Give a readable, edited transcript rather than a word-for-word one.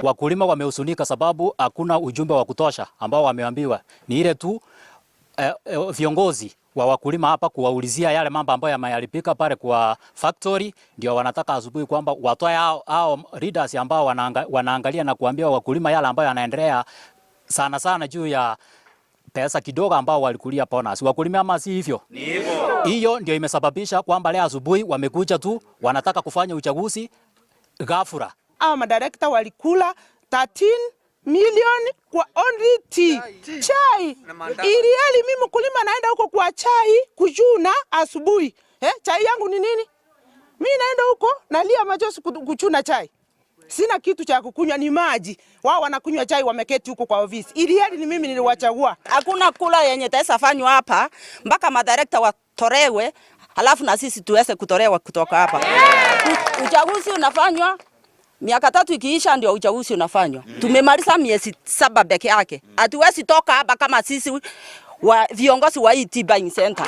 Wakulima wamehusunika sababu hakuna ujumbe wa kutosha ambao wameambiwa. Ni ile tu viongozi wa wakulima hapa kuwaulizia yale mambo ambayo yameharibika pale kwa factory, ndio wanataka asubuhi kwamba watoe hao leaders ambao wanaangalia na kuambia wakulima yale ambayo yanaendelea, sana juu ya pesa kidogo ambao walikulia bonus. Wakulima ama si hivyo? Ni hivyo. Hiyo ndio imesababisha kwamba leo asubuhi wamekuja tu wanataka kufanya uchaguzi ghafla. Hao madirekta walikula 13 milioni kwa only chai. Ili mimi mkulima naenda huko kwa chai kuchuna asubuhi. Chai yangu ni nini? Mimi naenda huko nalia machozi kuchuna chai. Sina kitu cha kukunywa, ni maji. Wao wanakunywa chai wameketi huko kwa ofisi. Ili ni mimi niliwachagua. Hakuna kula yenye tesa fanywa hapa mpaka madirekta watorewe, halafu na sisi tuweze kutorewa kutoka hapa. Uchaguzi unafanywa miaka 3 ikiisha ndio uchaguzi unafanywa. Tumemaliza miezi 7 peke yake. Hatuwezi toka hapa kama sisi viongozi wa ET Buying Center.